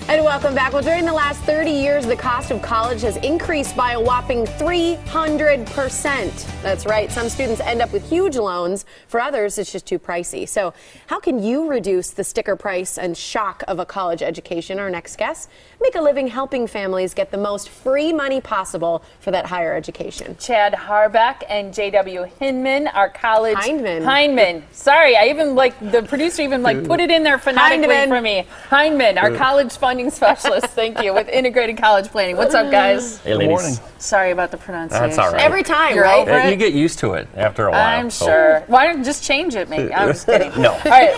And welcome back. Well, during the last 30 years, the cost of college has increased by a whopping 300%. That's right. Some students end up with huge loans. For others, it's just too pricey. So how can you reduce the sticker price and shock of a college education? Our next guest, make a living helping families get the most free money possible for that higher education. Chad Harbeck and J.W. Hinman, our college... Hindman. Sorry, I even, the producer even, put it in there phonetically for me. Hindman, our college funding specialist, thank you, with Integrated College Planning. What's up, guys? Hey, ladies. Good morning. Sorry about the pronunciation. That's all right. Every time, You're right? over it? You get used to it after a while. I'm sure. Why don't you just change it, maybe? I'm just kidding. No. All right.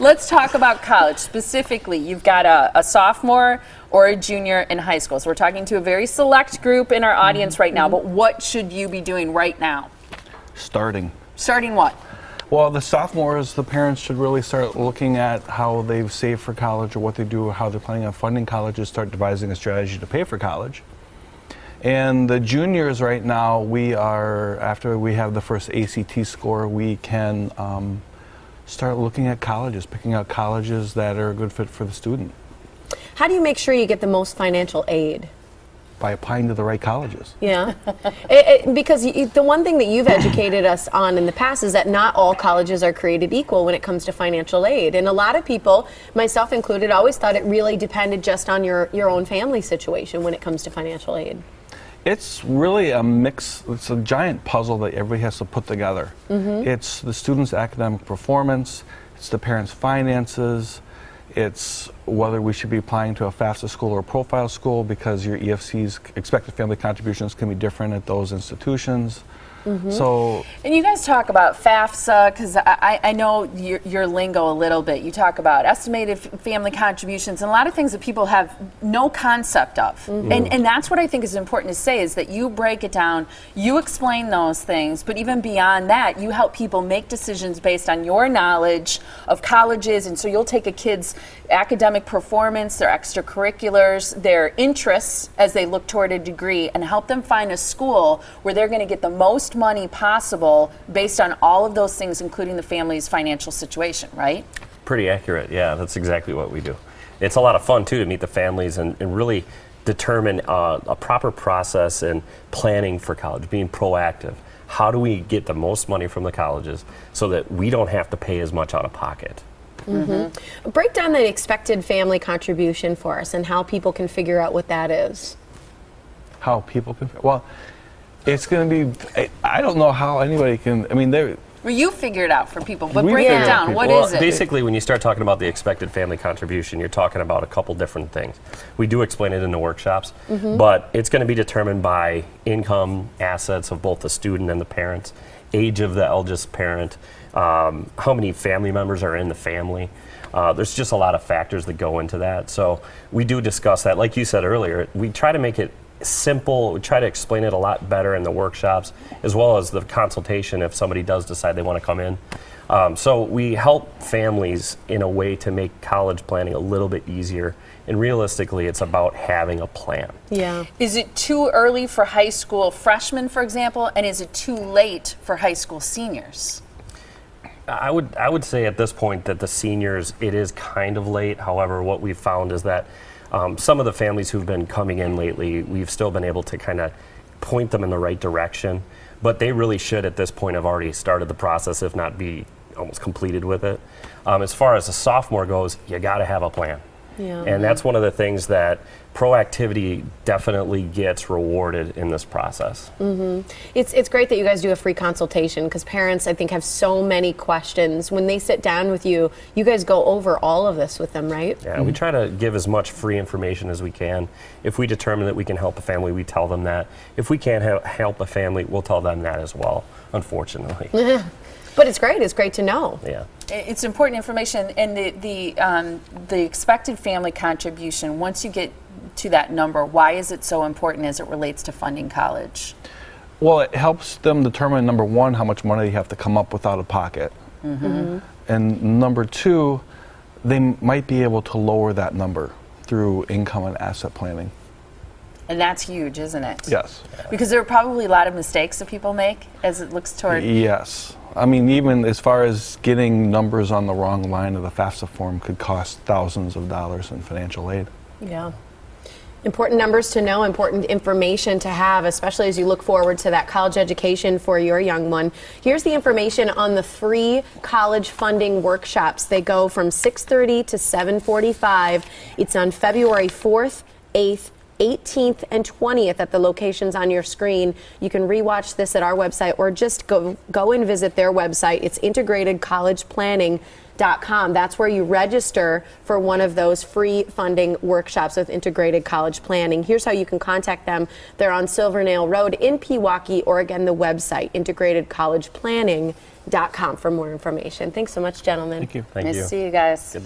Let's talk about college. Specifically, you've got a sophomore or a junior in high school. So we're talking to a very select group in our audience right now, but what should you be doing right now? Starting what? Well, the sophomores, the parents should really start looking at how they've saved for college or what they do, or how they're planning on funding colleges, start devising a strategy to pay for college. And the juniors right now, after we have the first ACT score, we can start looking at colleges, picking out colleges that are a good fit for the student. How do you make sure you get the most financial aid? By applying to the right colleges. Yeah, because the one thing that you've educated us on in the past is that not all colleges are created equal when it comes to financial aid. And a lot of people, myself included, always thought it really depended just on your own family situation when it comes to financial aid. It's really a mix. It's a giant puzzle that everybody has to put together. It's the student's academic performance, it's the parents' finances, it's whether we should be applying to a FAFSA school or a profile school, because your EFC's expected family contributions can be different at those institutions. So, and you guys talk about FAFSA, because I know your lingo a little bit. You talk about estimated family contributions and a lot of things that people have no concept of. And that's what I think is important to say, is that you break it down, you explain those things, but even beyond that, you help people make decisions based on your knowledge of colleges. And so you'll take a kid's academic performance, their extracurriculars, their interests as they look toward a degree, and help them find a school where they're going to get the most money possible based on all of those things, including the family's financial situation, right? Pretty accurate, yeah, that's exactly what we do. It's a lot of fun, too, to meet the families and really determine a proper process and planning for college, being proactive. How do we get the most money from the colleges so that we don't have to pay as much out of pocket? Break down the expected family contribution for us and how people can figure out what that is. how people can, well, it's going to be, I don't know how anybody can, I mean, they're... Well, you figure it out for people, but break it down. What is it? Basically, when you start talking about the expected family contribution, you're talking about a couple different things. We do explain it in the workshops, but it's going to be determined by income, assets of both the student and the parents, age of the eldest parent, how many family members are in the family. There's just a lot of factors that go into that. So we do discuss that. Like you said earlier, we try to make it simple. We try to explain it a lot better in the workshops, as well as the consultation if somebody does decide they want to come in. So we help families in a way to make college planning a little bit easier. And realistically, it's about having a plan. Yeah. Is it too early for high school freshmen, for example, and is it too late for high school seniors? I would say at this point that the seniors, it is kind of late. However, what we've found is that some of the families who've been coming in lately, we've still been able to kind of point them in the right direction. But they really should at this point have already started the process, if not be almost completed with it. As far as a sophomore goes, you got to have a plan. Yeah. And that's one of the things that proactivity definitely gets rewarded in this process. It's great that you guys do a free consultation, because parents, I think, have so many questions. When they sit down with you, you guys go over all of this with them, right? Yeah, we try to give as much free information as we can. If we determine that we can help a family, we tell them that. If we can't help a family, we'll tell them that as well, unfortunately. But it's great. It's great to know. Yeah. It's important information, and the expected family contribution, once you get to that number, why is it so important as it relates to funding college? Well, it helps them determine, number one, how much money they have to come up with out of pocket. And number two, they might be able to lower that number through income and asset planning. And that's huge, isn't it? Yes. Because there are probably a lot of mistakes that people make as it looks toward. Yes. I mean, even as far as getting numbers on the wrong line of the FAFSA form could cost thousands of dollars in financial aid. Yeah. Important numbers to know, important information to have, especially as you look forward to that college education for your young one. Here's the information on the free college funding workshops. They go from 6:30 to 7:45. It's on February 4th, 8th, 18th, and 20th at the locations on your screen. You can rewatch this at our website or just go and visit their website. It's integratedcollegeplanning.com. That's where you register for one of those free funding workshops with Integrated College Planning. Here's how you can contact them. They're on Silvernail Road in Pewaukee, or again, the website, integratedcollegeplanning.com for more information. Thanks so much, gentlemen. Thank you. Thank Nice you. to see you guys. Good to